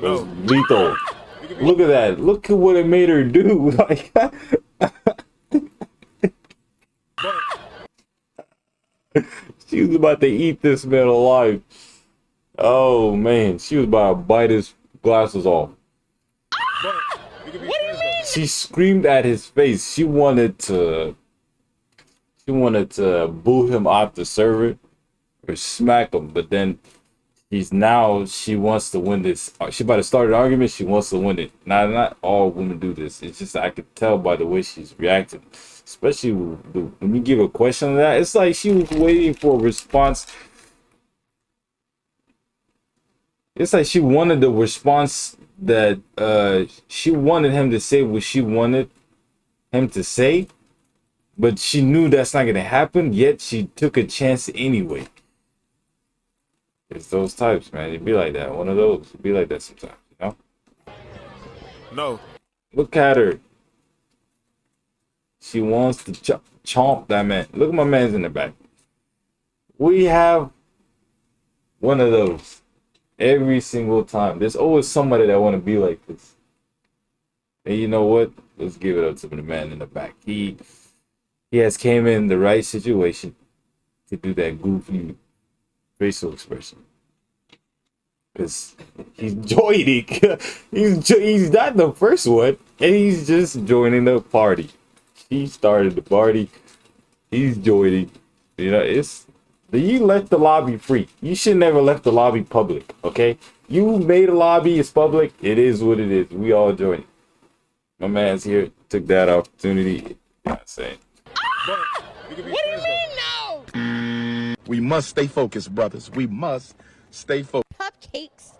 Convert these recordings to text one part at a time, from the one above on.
was lethal. Look at that. Look at what it made her do. Like, she was about to eat this man alive. Oh man, she was about to bite his glasses off. She screamed at his face. She wanted to boo him off the server or smack him, but then she wants to win this. She about to start an argument. She wants to win it. Now, not all women do this. It's just I could tell by the way she's reacting, especially when you give a question like that. It's like she was waiting for a response. It's like she wanted the response that she wanted him to say what she wanted him to say, but she knew that's not gonna happen. Yet she took a chance anyway. It's those types, man. It'd be like that. One of those. It'd be like that sometimes, you know? No. Look at her. She wants to chomp that man. Look at my man's in the back. We have one of those every single time. There's always somebody that want to be like this. And you know what? Let's give it up to the man in the back. He has came in the right situation to do that goofy facial expression, because he's joining. he's not the first one, and he's just joining the party. He started the party. He's joining. You know, you left the lobby free. You should never left the lobby public. Okay, you made a lobby. It's public. It is what it is. We all join it. My man's here. Took that opportunity. You know what I'm saying? What do you mean no? We must stay focused, brothers. We must stay focused. Cupcakes.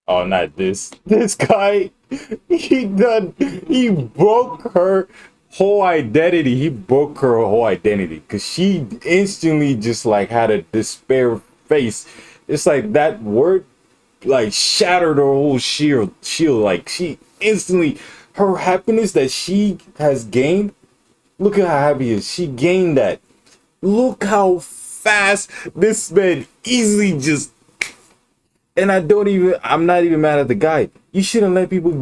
Oh, not this. This guy, he broke her whole identity. He broke her whole identity because she instantly just like had a despair face. It's like that word like shattered her whole shield. Like she instantly, her happiness that she has gained. Look at how happy he is. She gained that. Look how fast this man easily just. And I'm not even mad at the guy. You shouldn't let people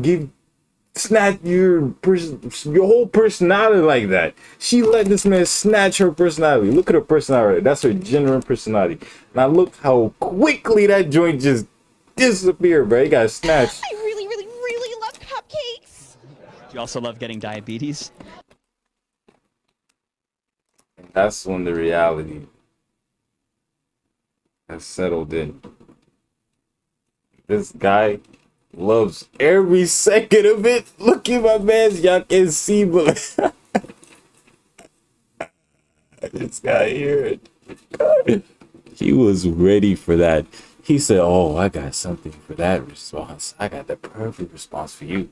snatch your whole personality like that. She let this man snatch her personality. Look at her personality. That's her genuine personality. Now look how quickly that joint just disappeared, bro. He got snatched. I really, really, really love cupcakes. Do you also love getting diabetes? That's when the reality has settled in. This guy loves every second of it. Look at my man, y'all can see, but this guy here, he was ready for that. He said, "Oh, I got something for that response. I got the perfect response for you."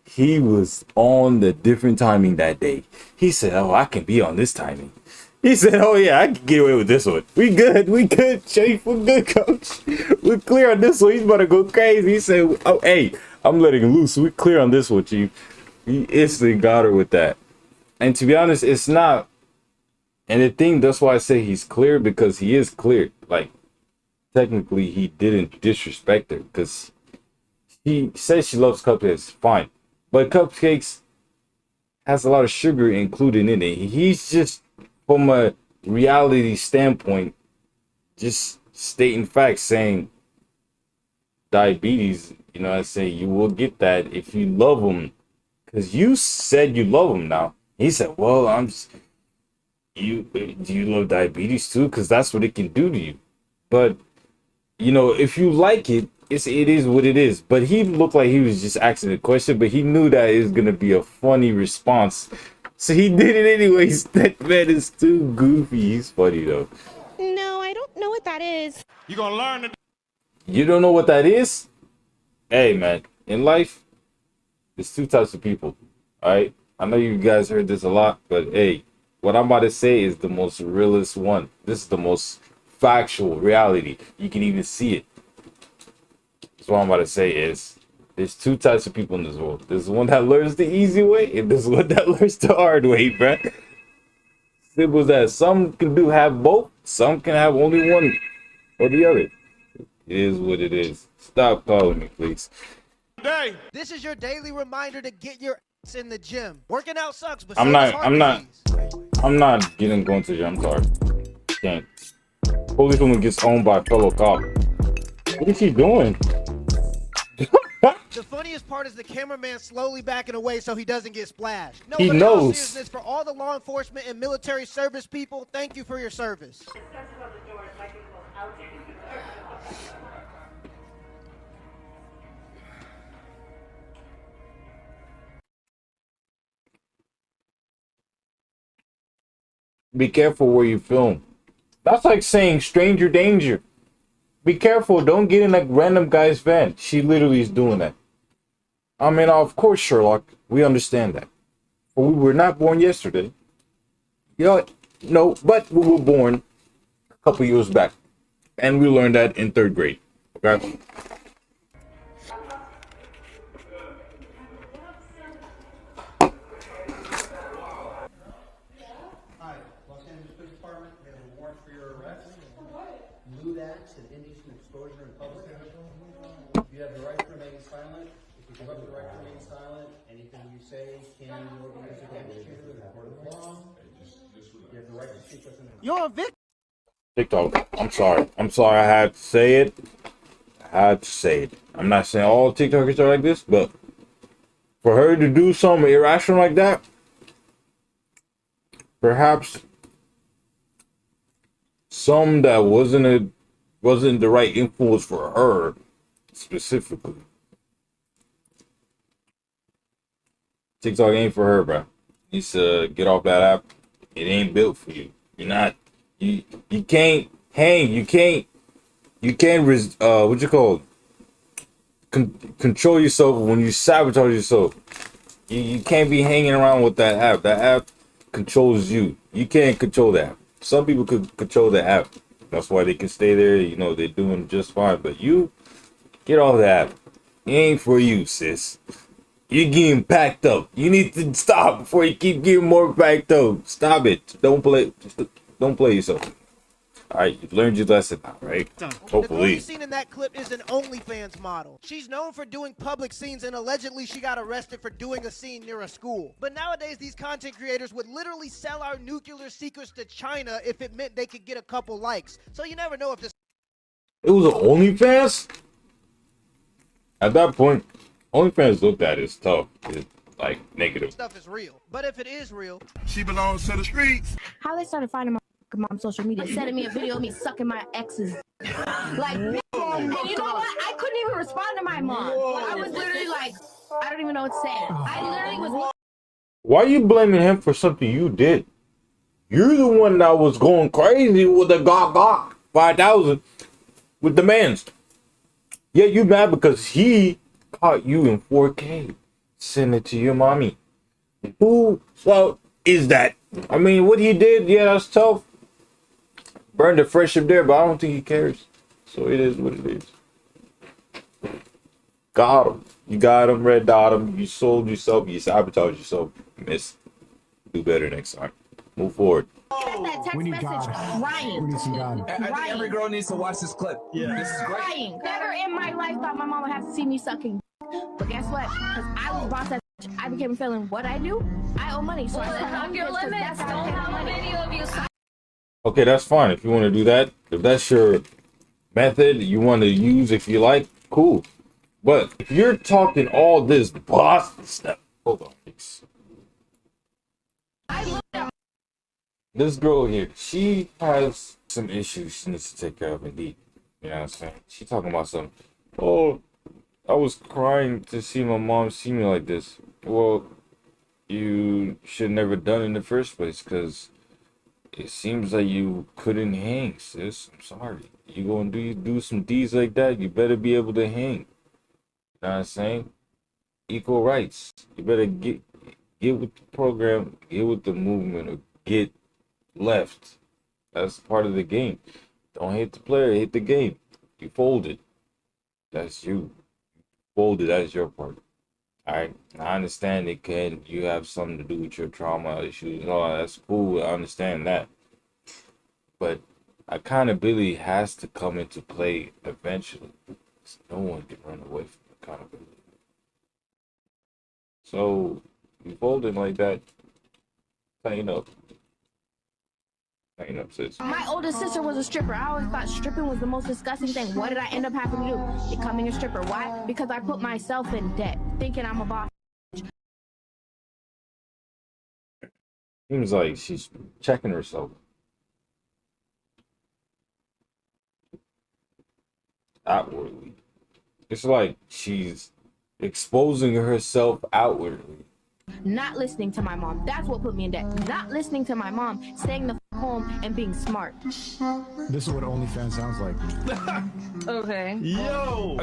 He was on the different timing that day. He said, "Oh, I can be on this timing." He said, "Oh yeah, I can get away with this one. We good, Chief. We're good, coach. We're clear on this one. He's about to go crazy." He said, "Oh, hey, I'm letting him loose. We're clear on this one, Chief." He instantly got her with that. And to be honest, it's not. And the thing, that's why I say he's clear, because he is clear. Like, technically, he didn't disrespect her, because he says she loves cupcakes. Fine. But cupcakes has a lot of sugar included in it. He's just, from a reality standpoint, just stating facts, saying diabetes, you know, I say you will get that if you love them, because you said you love them. Now he said, well, do you love diabetes too? Because that's what it can do to you. But you know, if you like it, it is what it is. But he looked like he was just asking a question, but he knew that it was gonna be a funny response, so he did it anyways. That man is too goofy. He's funny though. No, I don't know what that is. You're gonna learn to. You don't know what that is? Hey man, in life, there's two types of people. All right, I know you guys heard this a lot, but hey, what I'm about to say is the most realest one. This is the most factual reality. You can even see it. So what I'm about to say is, there's two types of people in this world. There's one that learns the easy way, and there's one that learns the hard way, bruh. Simple as that. Some can have both. Some can have only one or the other. It is what it is. Stop calling me, please. This is your daily reminder to get your ass in the gym. Working out sucks, but I'm so does not. heart disease. I'm not going to the gym. I'm sorry. Can't. Policewoman gets owned by a fellow cop. What is she doing? The funniest part is the cameraman slowly backing away so he doesn't get splashed. No, He but in all knows. seriousness, for all the law enforcement and military service people, thank you for your service. Be careful where you film. That's like saying stranger danger. Be careful. Don't get in a random guy's van. She literally is doing that. I mean, of course, Sherlock, we understand that. But we were not born yesterday. No, but we were born a couple years back. And we learned that in 3rd grade. Okay? Hi, Los Angeles Police Department, we have a warrant for your arrest. Lewd acts and indecent exposure in public. You have the right to remain silent. If you give up the right to remain silent, anything you say can or be used against you in a court of law. You have the right to speak within the... You're a victim. TikTok. I'm sorry. I had to say it. I'm not saying all TikTokers are like this, but for her to do something irrational like that, perhaps some that wasn't the right influence for her specifically. TikTok ain't for her, bro. Needs to get off that app. It ain't built for you. You're not. You can't hang. You can't. What you call it? Control yourself when you sabotage yourself. You can't be hanging around with that app. That app controls you. You can't control the app. Some people could control the app. That's why they can stay there. You know, they're doing just fine. But you, get off the app. It ain't for you, sis. You're getting packed up. You need to stop before you keep getting more packed up. Stop it. Don't play yourself. All right, you've learned your lesson now, right? The girl Hopefully. you seen in that clip is an OnlyFans model. She's known for doing public scenes, and allegedly she got arrested for doing a scene near a school. But nowadays, these content creators would literally sell our nuclear secrets to China if it meant they could get a couple likes. So you never know if this... It was an OnlyFans? At that point, OnlyFans looked at it as tough. It's like negative. stuff is real. But if it is real, She belongs to the streets. How they started finding my mom social media, sending me a video of me sucking my exes. Like, and you know what? I couldn't even respond to my mom. I was literally like, I don't even know what to say. I literally was. Why are you blaming him for something you did? You're the one that was going crazy with the Gok 5000 with demands. Yeah, you mad because he caught you in 4K. Send it to your mommy. Who is that? I mean, what he did, yeah, that's tough. Burned the friendship there, but I don't think he cares. So it is what it is. Got him. You got him, red dot him. You sold yourself. You sabotaged yourself. Miss. Do better next time. Move forward. That text message crying. We need some God. I think every girl needs to watch this clip. Yeah. This is great. Crying. Never in my life thought my mom would have to see me sucking. But guess what? Because I was boss at I became a felon. What I do? I owe money. So I have your limits. Don't have many of you. Okay, that's fine. If you want to do that, if that's your method you want to use, if you like, cool. But if you're talking all this boss stuff, hold on, please. This girl here, she has some issues she needs to take care of indeed. You know what I'm saying? She talking about something. Oh, I was crying to see my mom see me like this. Well, you should never done it in the first place, because it seems like you couldn't hang, sis. I'm sorry. You gonna do some deeds like that, you better be able to hang. You know what I'm saying? Equal rights. You better get with the program, get with the movement, or get left. That's part of the game. Don't hate the player, hate the game. You folded. That's you. Folded, that's your part. Alright, I understand you have something to do with your trauma issues. Oh, that's cool. I understand that. But accountability has to come into play eventually. No one can run away from accountability. So you folding like that, tighten up. Tighten up, sis. My older sister was a stripper. I always thought stripping was the most disgusting thing. What did I end up having to do? Becoming a stripper. Why? Because I put myself in debt, thinking I'm a boss. Seems like she's checking herself outwardly. It's like she's exposing herself outwardly. Not listening to my mom. That's what put me in debt. Not listening to my mom, staying the home and being smart. This is what OnlyFans sounds like. Okay. Yo!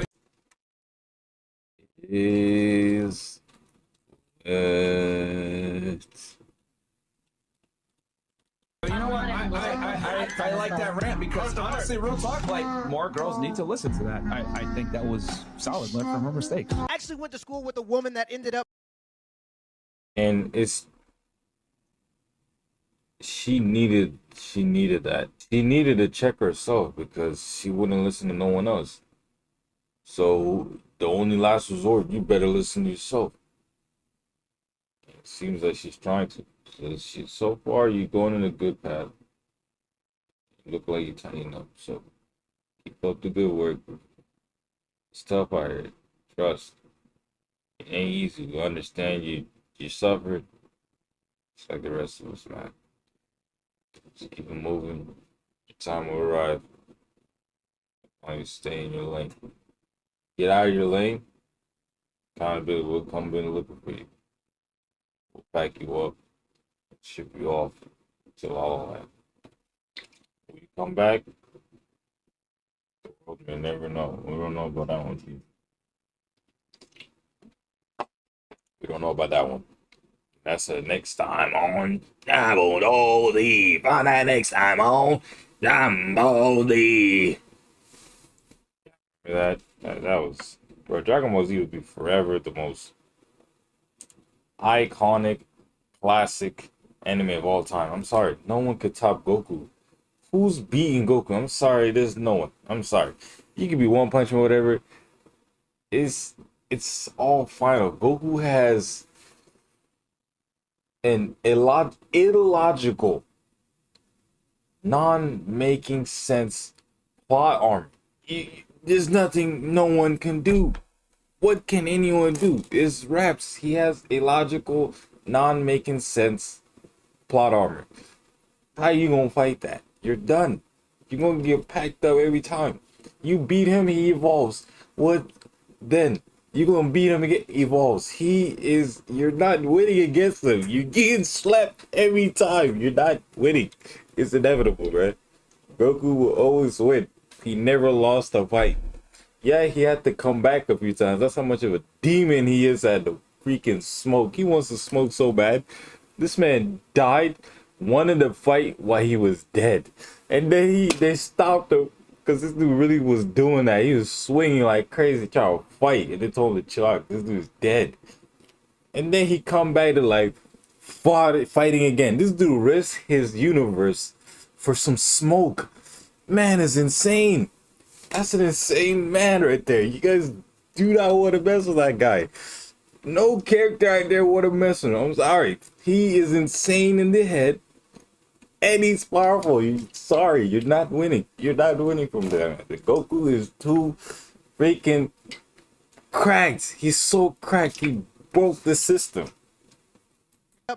Is You know what? I like that rant because honestly, real talk, like more girls need to listen to that. I think that was solid. Learn from her mistakes. I actually went to school with a woman that ended up. and it's she needed that. She needed to check herself because she wouldn't listen to no one else. So the only last resort, you better listen to yourself. It seems like she's trying to. So far, you're going in a good path. You look like you're tightening up. So keep up the good work. It's tough out here. Trust. It ain't easy. You understand you suffered. It's like the rest of us, man. Just keep it moving. Your time will arrive. Why you stay in your lane? Get out of your lane. Accountability will come in looking for you. We'll pack you up, ship you off to all that. When you come back, the world may never know. We don't know about that one, G. We don't know about that one. That's the next time on Jambo D. Find that next time on Jambo D. That was, bro. Dragon Ball Z would be forever the most iconic, classic anime of all time. I'm sorry, no one could top Goku. Who's beating Goku? I'm sorry, there's no one. I'm sorry. You could be One Punch Man, whatever. It's all final. Goku has an illogical, non-making sense plot armor. There's nothing no one can do. What can anyone do? It's raps. He has a logical, non-making sense plot armor. How you gonna fight that? You're done. You're gonna get packed up every time. You beat him, he evolves. What then? You're gonna beat him again, evolves. You're not winning against him. You're getting slapped every time. You're not winning. It's inevitable, right? Goku will always win. He never lost a fight. Yeah, he had to come back a few times. That's how much of a demon he is at the freaking smoke. He wants to smoke so bad. This man died, wanted to fight while he was dead. And then they stopped him because this dude really was doing that. He was swinging like crazy, trying to fight. And they told him to chill out. This dude's dead. And then he come back to like fighting again. This dude risked his universe for some smoke. Man is insane. That's an insane man right there. You guys do not want to mess with that guy. No character out there want to mess with him. I'm sorry. He is insane in the head. And he's powerful. Sorry, you're not winning. You're not winning from there. The Goku is too freaking cracked. He's so cracked. He broke the system.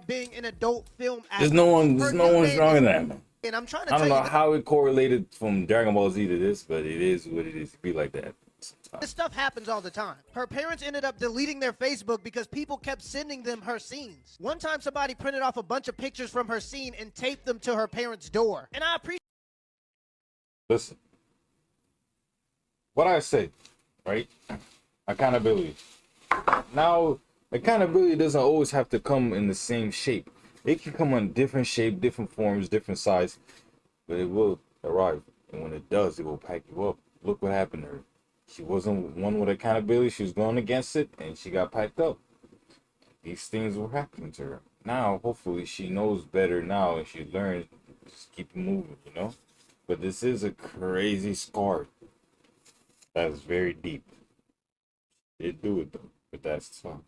Being an adult film actor. There's no one stronger than that, man. And I'm trying to I don't tell know you how it correlated from Dragon Ball Z to this, but it is what it is. It be like that sometimes. this stuff happens all the time. Her parents ended up deleting their Facebook because people kept sending them her scenes. One time somebody printed off a bunch of pictures from her scene and taped them to her parents' door. And I appreciate. Listen, what I say, right? Accountability. Now, accountability doesn't always have to come in the same shape. It can come in different shape, different forms, different size, but it will arrive. And when it does, it will pack you up. Look what happened to her. She wasn't one with accountability. She was going against it, and she got packed up. These things were happening to her. Now, hopefully, she knows better now, and she learns. Just keep moving, you know? But this is a crazy scar. That's very deep. It do it though, but that's fine.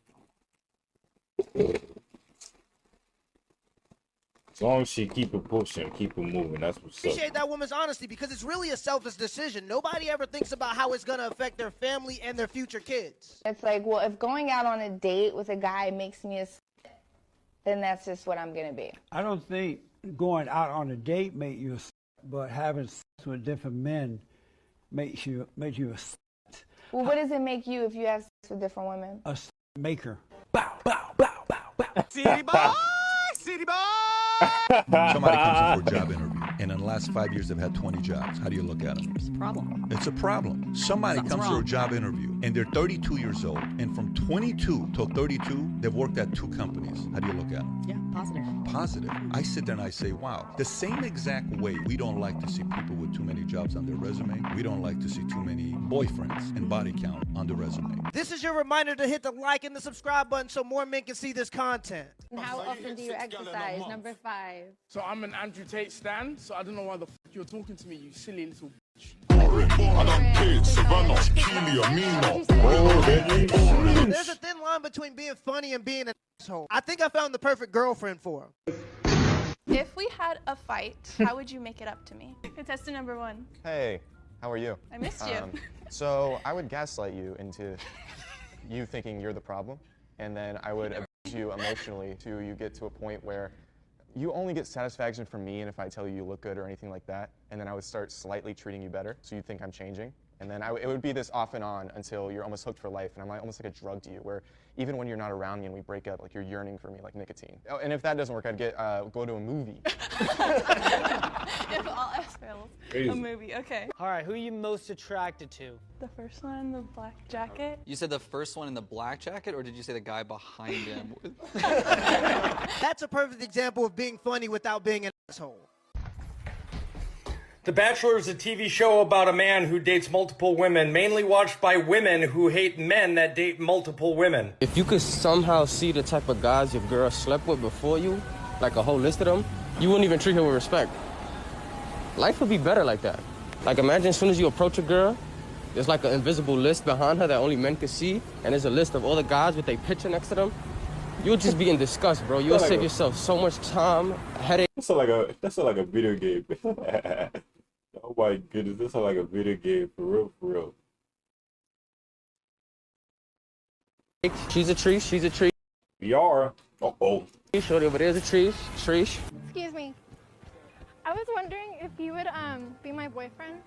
As long as she keep it pushing, keep it moving, that's what's up. Appreciate that woman's honesty because it's really a selfish decision. Nobody ever thinks about how it's gonna affect their family and their future kids. It's like, well, if going out on a date with a guy makes me a then that's just what I'm gonna be. I don't think going out on a date makes you a but having sex with different men makes you a Well, what does it make you if you have sex with different women? a maker. City boy! City boy! Somebody comes in for a job interview, and in the last 5 years they've had 20 jobs. How do you look at them? It's a problem. It's a problem. Somebody comes for a job interview, and they're 32 years old, and from 22 till 32, they've worked at 2 companies. How do you look at them? Yeah, positive. Positive. I sit there and I say, wow. The same exact way we don't like to see people with too many jobs on their resume, we don't like to see too many boyfriends and body count on the resume. This is your reminder to hit the like and the subscribe button so more men can see this content. How often do you exercise? Number 5. So I'm an Andrew Tate stan, so I don't know why the f you're talking to me, you silly little bitch. There's a thin line between being funny and being an asshole. I think I found the perfect girlfriend for him. If we had a fight, how would you make it up to me? Contestant number 1. Hey, how are you? I missed you. So I would gaslight you into you thinking you're the problem, and then I would abuse you emotionally till you get to a point where you only get satisfaction from me and if I tell you you look good or anything like that, and then I would start slightly treating you better, so you think I'm changing. And then it would be this off and on until you're almost hooked for life, and I'm like, almost like a drug to you, where even when you're not around me and we break up, like you're yearning for me like nicotine. Oh, and if that doesn't work, I'd go to a movie. If all else fails, a movie. Okay. All right, who are you most attracted to? The first one, the black jacket. You said the first one in the black jacket, or did you say the guy behind him? That's a perfect example of being funny without being an asshole. The Bachelor is a TV show about a man who dates multiple women, mainly watched by women who hate men that date multiple women. If you could somehow see the type of guys your girl slept with before you, like a whole list of them, you wouldn't even treat her with respect. Life would be better like that. Like imagine as soon as you approach a girl, there's like an invisible list behind her that only men can see, and there's a list of all the guys with their picture next to them. You'll just be in disgust, bro. You'll save yourself so much time, headache. That's like a video game. Oh my goodness, this is like a video game for real, for real. She's a tree, she's a tree. We are. Uh-oh. Shorty over there's a tree. Excuse me. I was wondering if you would be my boyfriend.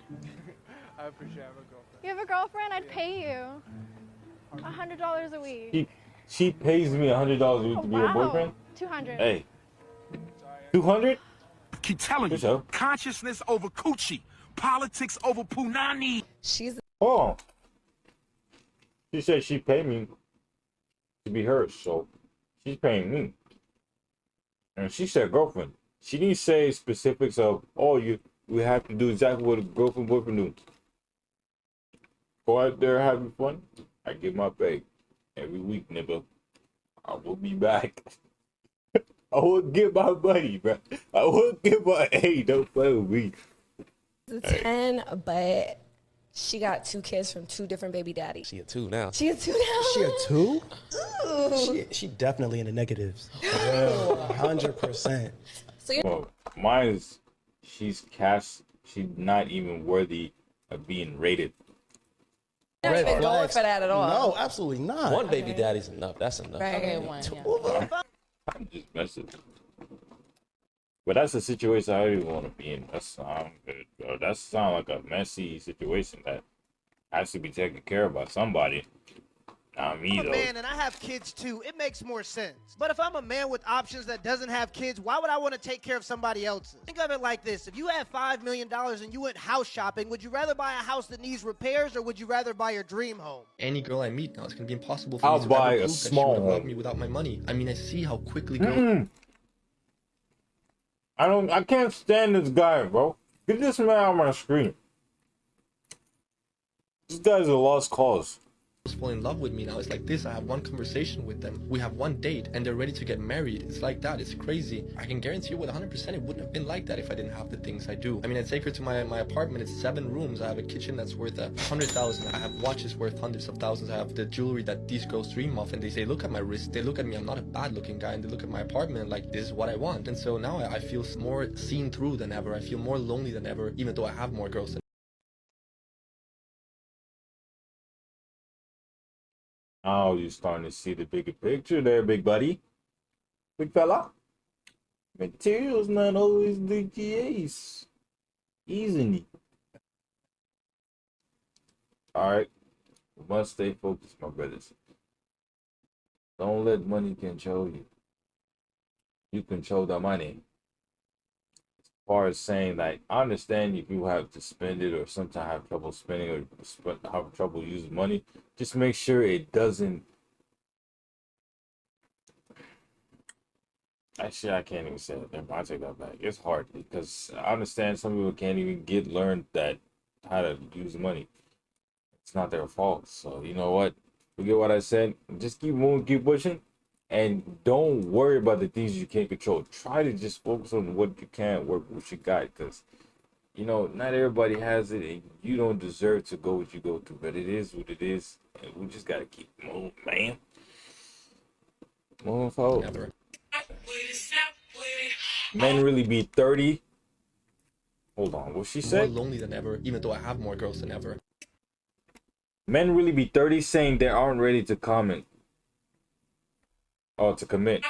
I appreciate I have a girlfriend. You have a girlfriend? I'd pay you $100 a week. She pays me $100 a week to be her boyfriend? 200. Hey. 200? Keep telling you, consciousness over coochie, politics over punani. Oh. She said she paid me to be hers, so she's paying me. And she said girlfriend. She didn't say specifics of, oh, we have to do exactly what a girlfriend boyfriend do. Go out there having fun. I get my pay every week, nigga. I will be back. I will get my money, bro. I will get my don't play with me. She's a 10, but she got 2 kids from 2 different baby daddies. She a 2 now. She a 2 now? She a 2? Ooh. She definitely in the negatives. 100%. So you're Well, mine is she's not even worthy of being rated. not even going for that at all. No, absolutely not. One baby daddy's enough. That's enough. Right. Okay, 1, yeah. I'm just messing. But that's a situation I don't even want to be in. That sound good, bro. That sound like a messy situation that has to be taken care of by somebody. Not me, I'm a though. man and I have kids too. It makes more sense. But if I'm a man with options that doesn't have kids, why would I want to take care of somebody else's? Think of it like this. If you had $5 million and you went house shopping, would you rather buy a house that needs repairs or would you rather buy your dream home? Any girl I meet now, it's going to be impossible for I'll me to buy ever a prove that small she would love home. me without my money. I mean, I see how quickly girls... I can't stand this guy, bro. Get this man on my screen. This guy's a lost cause. fall in love with me now. It's like this. I have one conversation with them. We have one date and they're ready to get married. It's like that. It's crazy. I can guarantee you with 100% it wouldn't have been like that if I didn't have the things I do. I mean, I take her to my apartment. It's 7 rooms. I have a kitchen that's worth 100,000. I have watches worth hundreds of thousands. I have the jewelry that these girls dream of, and they say, look at my wrist. They look at me. I'm not a bad looking guy, and they look at my apartment like, this is what I want. And so now I feel more seen through than ever. I feel more lonely than ever, even though I have more girls than Now you're starting to see the bigger picture there, big buddy. Big fella. Material's not always the case. Easily. Alright. We must stay focused, my brothers. Don't let money control you. You control the money. As far as saying, like, I understand if you have to spend it or sometimes have trouble spending or have trouble using money. Just make sure it doesn't. Actually, I can't even say it. Never mind, I take that back. It's hard because I understand some people can't even learn that how to use money. It's not their fault. So you know what? Forget what I said. Just keep moving, keep pushing, and don't worry about the things you can't control. Try to just focus on what you can, work what you got, because you know not everybody has it, and you don't deserve to go what you go through. But it is what it is, and we just gotta keep moving, man. Moving forward. ever. Men really be 30. Hold on, what she More said? lonely than ever, even though I have more girls than ever. Men really be 30 saying they aren't ready to comment. Oh, to commit.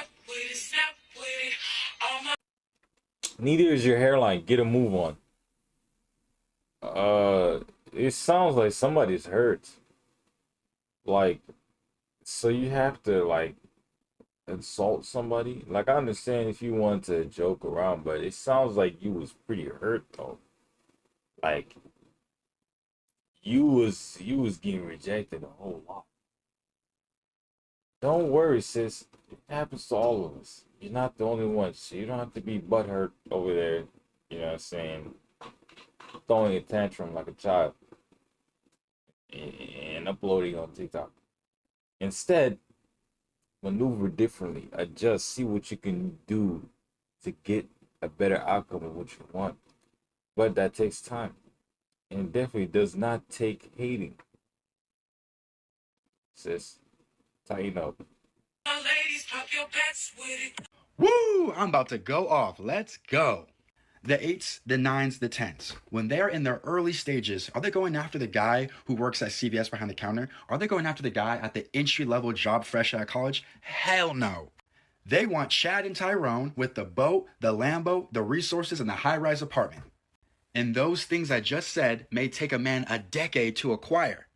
Neither is your hairline. Get a move on. It sounds like somebody's hurt. Like, so you have to like insult somebody. Like, I understand if you want to joke around, but it sounds like you was pretty hurt though. Like you was getting rejected a whole lot. Don't worry, sis. It happens to all of us. You're not the only one, so you don't have to be butthurt over there, you know what I'm saying, throwing a tantrum like a child and uploading on TikTok. Instead, maneuver differently. Adjust, see what you can do to get a better outcome of what you want. But that takes time. And it definitely does not take hating. Sis, tighten up. Woo! I'm about to go off. Let's go. The 8s, the 9s, the 10s. When they're in their early stages, are they going after the guy who works at CVS behind the counter? Are they going after the guy at the entry-level job fresh out of college? Hell no. They want Chad and Tyrone with the boat, the Lambo, the resources, and the high-rise apartment. And those things I just said may take a man a decade to acquire.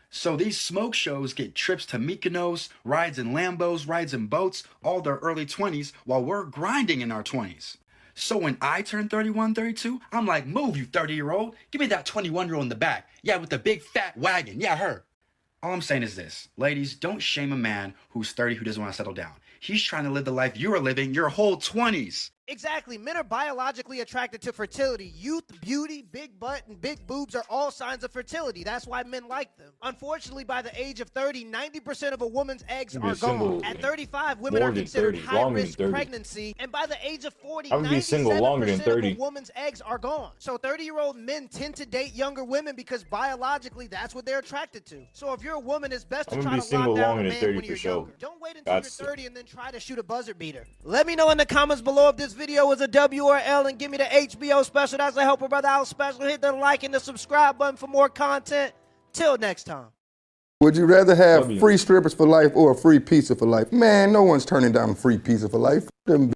So these smoke shows get trips to Mykonos, rides in Lambos, rides in boats, all their early 20s, while we're grinding in our 20s. So when I turn 31, 32, I'm like, move, you 30-year-old. Give me that 21-year-old in the back. Yeah, with the big fat wagon. Yeah, her. All I'm saying is this. Ladies, don't shame a man who's 30 who doesn't want to settle down. He's trying to live the life you are living your whole 20s. Exactly. Men are biologically attracted to fertility. Youth, beauty, big butt, and big boobs are all signs of fertility. That's why men like them. Unfortunately, by the age of 30, 90% of a woman's eggs are gone. At 35, women are considered high-risk pregnancy. And by the age of 40, 97% of a woman's eggs are gone. So 30-year-old men tend to date younger women because biologically, that's what they're attracted to. So if you're a woman, it's best to try to lock down a man when you're younger. Don't wait until you're 30 and then try to shoot a buzzer beater. Let me know in the comments below if this video was a W or L, and give me the HBO special. That's a Help a Brother Out special. Hit the like and the subscribe button for more content. Till next time. Would you rather have free strippers for life or a free pizza for life? Man, no one's turning down free pizza for life. Them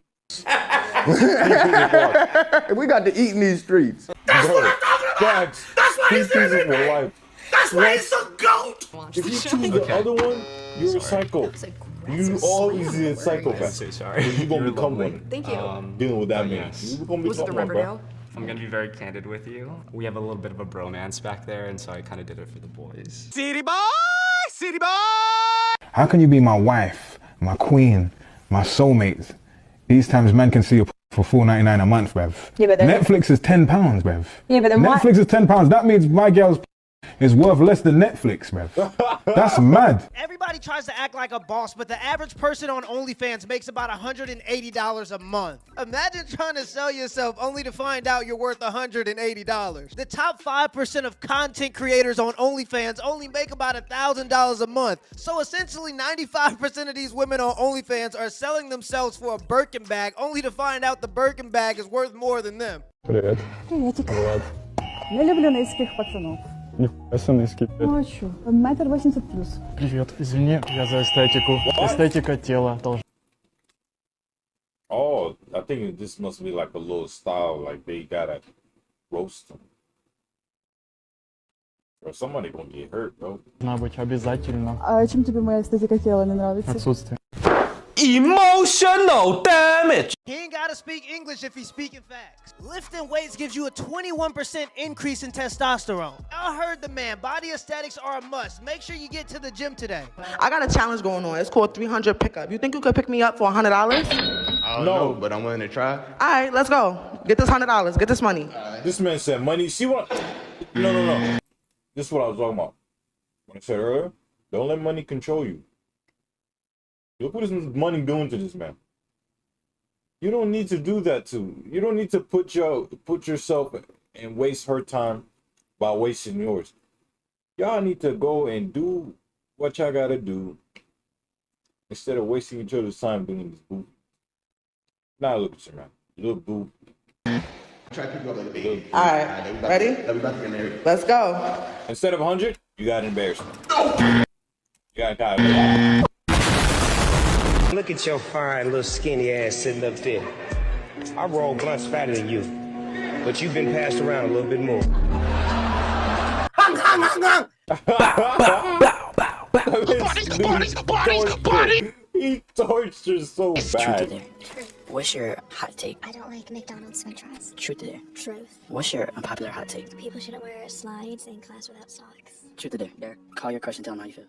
we got to eat in these streets. That's what I'm talking about. That's why he's for life. That's why he's a goat. If you choose the other one, you're a psycho. You all easy a psychopath. I'm so sorry. You're gonna become one. Thank you. Dealing with that man. Yes. You're gonna Was it become the one, bro. Riverdale? I'm gonna be very candid with you. We have a little bit of a bromance back there, and so I kind of did it for the boys. City boy! City boy! How can you be my wife, my queen, my soulmate? These times men can see you for $4.99 a month, bruv. Yeah, but then Netflix is £10, bruv. Yeah, but then Netflix is £10. That means my girl's is worth less than Netflix, man. That's mad. Everybody tries to act like a boss, but the average person on OnlyFans makes about $180 a month. Imagine trying to sell yourself only to find out you're worth $180. The top 5% of content creators on OnlyFans only make about $1,000 a month. So essentially 95% of these women on OnlyFans are selling themselves for a Birkin bag only to find out the Birkin bag is worth more than them. Привет. Приветик. Привет. Я люблю низких пацанов. Низкий. Ну а чё? 1,80 м плюс. Привет, извини, я за эстетику. Эстетика тела должна. Oh, I think this must be like a little style, like they gotta roast them. Or somebody gonna get hurt, bro. Должна быть обязательно. А чем тебе моя эстетика тела не нравится? Отсутствие. Emotional damage. He ain't gotta speak English if he's speaking facts. Lifting weights gives you a 21% increase in testosterone. I heard the man. Body aesthetics are a must. Make sure you get to the gym today. I got a challenge going on. It's called 300 pickup. You think you could pick me up for $100? I don't know, but I'm willing to try. All right, let's go. Get this $100. Get this money. This man said money. See what? No. This is what I was talking about. When I said earlier, don't let money control you. Look what is money doing to this man. You don't need to do that to. You don't need to put yourself and waste her time by wasting yours. Y'all need to go and do what y'all gotta do instead of wasting each other's time doing this boo. Now look at you, man. You look boo. Try to pick you up like a baby. All right, ready? Let's go. Instead of 100, you got embarrassment. You got tired. Look at your fine little skinny ass sitting up there. I roll blunts fatter than you, but you've been passed around a little bit more. Bodies. He tortures so bad. What's your hot take? I don't like McDonald's french fries. Truth or dare? Truth. What's your unpopular hot take? People shouldn't wear slides in class without socks. Truth or dare? Dare. Call your crush and tell him how you feel.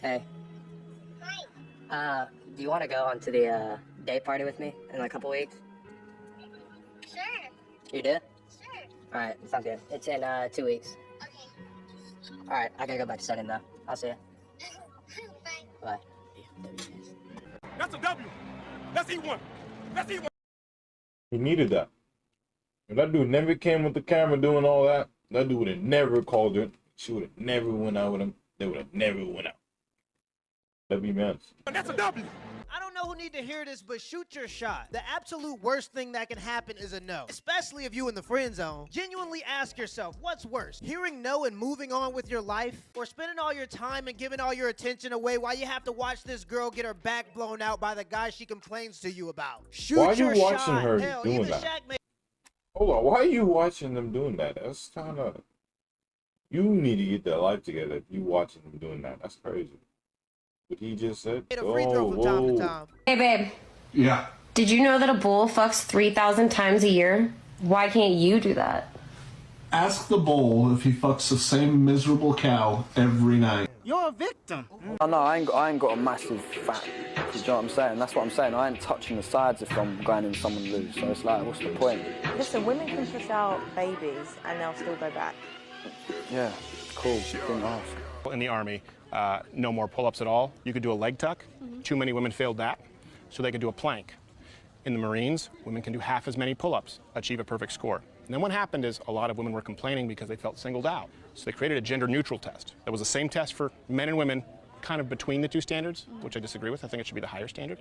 Hey. Hi. Do you want to go on to the day party with me in a couple weeks? Sure. You do? Sure. Alright, sounds good. It's in 2 weeks. Okay. Alright, I gotta go back to studying though. I'll see you. Bye. Bye. That's a W. Let's eat one. Let's eat one. He needed that. If that dude never came with the camera doing all that, that dude would have never called her. She would have never went out with him. They would have never went out. That'd be mad. That's a W. I don't know who need to hear this, but shoot your shot. The absolute worst thing that can happen is a no, especially if you in the friend zone. Genuinely ask yourself, what's worse? Hearing no and moving on with your life, or spending all your time and giving all your attention away while you have to watch this girl get her back blown out by the guy she complains to you about? Shoot Why are your you watching shot. her Hell, doing even that? Shaq Hold on, why are you watching them doing that? That's kind of... You need to get that life together if you watching them doing that. That's crazy. What he just said. made a free throw from time to time. Hey, babe. Yeah. Did you know that a bull fucks 3,000 times a year? Why can't you do that? Ask the bull if he fucks the same miserable cow every night. You're a victim. Oh no, I ain't got a massive fat. Do you know what I'm saying? That's what I'm saying. I ain't touching the sides if I'm going in someone loose. So it's like, what's the point? Listen, women can push out babies and they'll still go back. Yeah, cool. Didn't ask. In the Army, no more pull-ups at all. You could do a leg tuck. Too many women failed that, so they could do a plank. In the Marines, women can do half as many pull-ups, achieve a perfect score. And then what happened is a lot of women were complaining because they felt singled out. So they created a gender-neutral test. That was the same test for men and women, kind of between the two standards, which I disagree with. I think it should be the higher standard.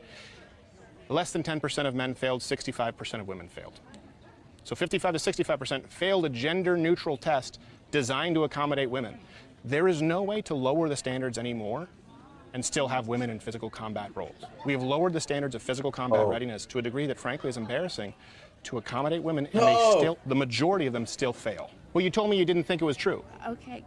Less than 10% of men failed, 65% of women failed. So 55 to 65% failed a gender-neutral test designed to accommodate women. There is no way to lower the standards anymore and still have women in physical combat roles. We have lowered the standards of physical combat readiness to a degree that frankly is embarrassing to accommodate women, and the majority of them still fail. Well, you told me you didn't think it was true. Okay.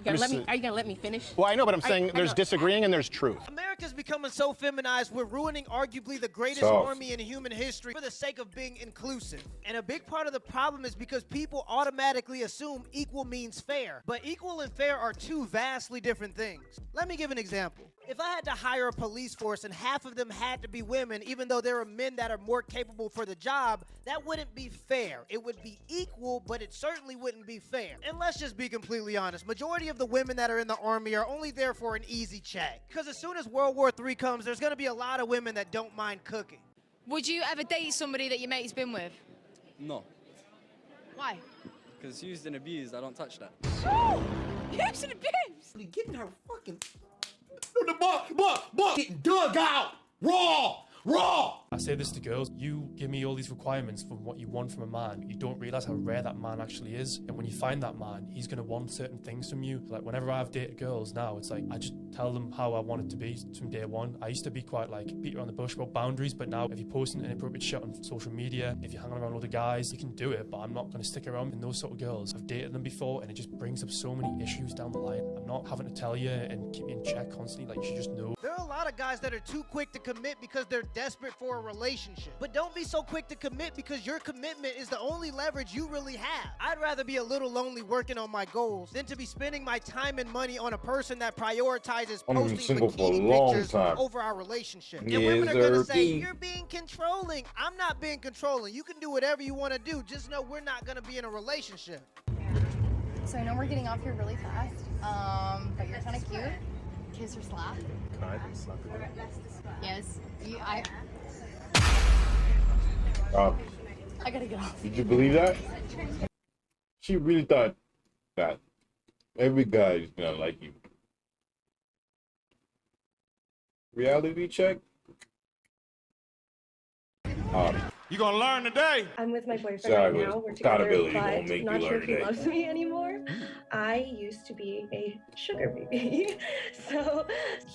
Are you gonna let me finish? Well, I know, but I'm saying there's disagreeing and there's truth. America's becoming so feminized, we're ruining arguably the greatest Soft. army in human history for the sake of being inclusive. And a big part of the problem is because people automatically assume equal means fair. But equal and fair are two vastly different things. Let me give an example. If I had to hire a police force and half of them had to be women, even though there are men that are more capable for the job, that wouldn't be fair. It would be equal, but it certainly wouldn't be fair. And let's just be completely honest, majority of the women that are in the army are only there for an easy check. Because as soon as World War III comes, there's gonna be a lot of women that don't mind cooking. Would you ever date somebody that your mate's been with? No, Why? because used and abused, I don't touch that. Used and abused? Getting her fucking... The getting dug out! Raw! I say this to girls, you give me all these requirements from what you want from a man. You don't realize how rare that man actually is. And when you find that man, he's gonna want certain things from you. Like whenever I've dated girls now, it's like, I just tell them how I want it to be from day one. I used to be quite like, beat around the bush about boundaries, but now if you're posting inappropriate shit on social media, if you're hanging around with other guys, you can do it, but I'm not gonna stick around in those sort of girls. I've dated them before and it just brings up so many issues down the line. I'm not having to tell you and keep you in check constantly, like you should just know. There are a lot of guys that are too quick to commit because they're desperate for a relationship. But don't be so quick to commit because your commitment is the only leverage you really have. I'd rather be a little lonely working on my goals than to be spending my time and money on a person that prioritizes posting single for a bikini long pictures time. over our relationship. And Yes, women are gonna say, sir. you're being controlling. I'm not being controlling. You can do whatever you want to do. Just know we're not gonna be in a relationship. So I know we're getting off here really fast, but you're kind of cute. Kiss or slap? Yes. I gotta get off. Did you believe that? She really thought that every guy is gonna like you. Reality check. You gonna learn today? I'm with my boyfriend Sorry, right now. We're together, accountability won't but make not you sure learn if he today. loves me anymore. I used to be a sugar baby. So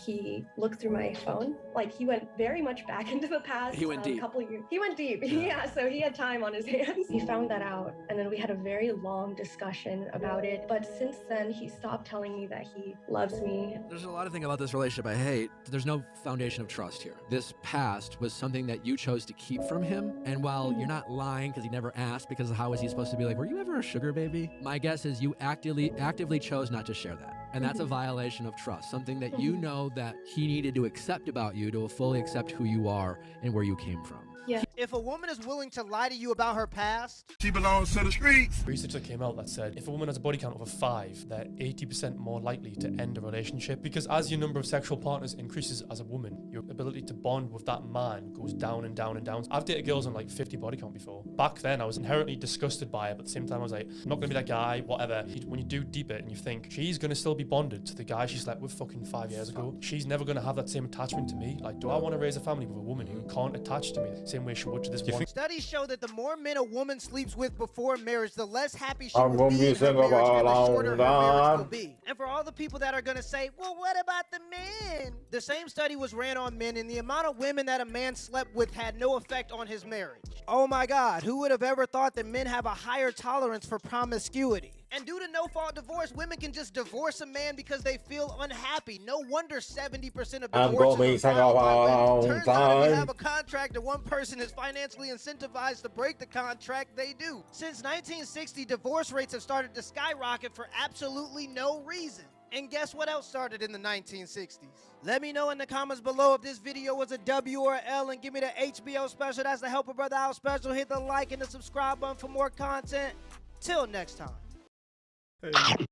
he looked through my phone. Like he went very much back into the past. He went deep. Couple years. He went deep. Yeah. So he had time on his hands. He found that out, and then we had a very long discussion about it. But since then, he stopped telling me that he loves me. There's a lot of things about this relationship I hate. There's no foundation of trust here. This past was something that you chose to keep from him. And while you're not lying because he never asked, because how was he supposed to be like, were you ever a sugar baby? My guess is you actively chose not to share that. And that's a violation of trust, something that you know that he needed to accept about you to fully accept who you are and where you came from. Yeah. If a woman is willing to lie to you about her past, She belongs to the streets. Research that came out that said if a woman has a body count over 5, they're 80% more likely to end a relationship, because as your number of sexual partners increases as a woman, your ability to bond with that man goes down and down and down. I've dated girls on like 50 body count before. Back then I was inherently disgusted by it, but at the same time I was like, I'm not gonna be that guy, whatever. When you do deep it and you think she's gonna still be bonded to the guy she slept with fucking 5 years ago, she's never gonna have that same attachment to me. Like, do I want to raise a family with a woman who can't attach to me the same way she would to this one? studies show that the more men a woman sleeps with before marriage, the less happy she I'm will gonna be be in her single marriage for a and the long shorter her marriage will time. be. And for all the people that are gonna say, well, what about the men? The same study was ran on men, and the amount of women that a man slept with had no effect on his marriage. Oh my God, who would have ever thought that men have a higher tolerance for promiscuity? And due to no-fault divorce, women can just divorce a man because they feel unhappy. No wonder 70% of I'm divorces gonna be are single filed for by a women. long Turns out if you time. have a contract and one person is financially incentivized to break the contract, they do. Since 1960, divorce rates have started to skyrocket for absolutely no reason. And guess what else started in the 1960s? Let me know in the comments below if this video was a W or a L, and give me the HBO special. That's the Help a Brother Out special. Hit the like and the subscribe button for more content. Till next time.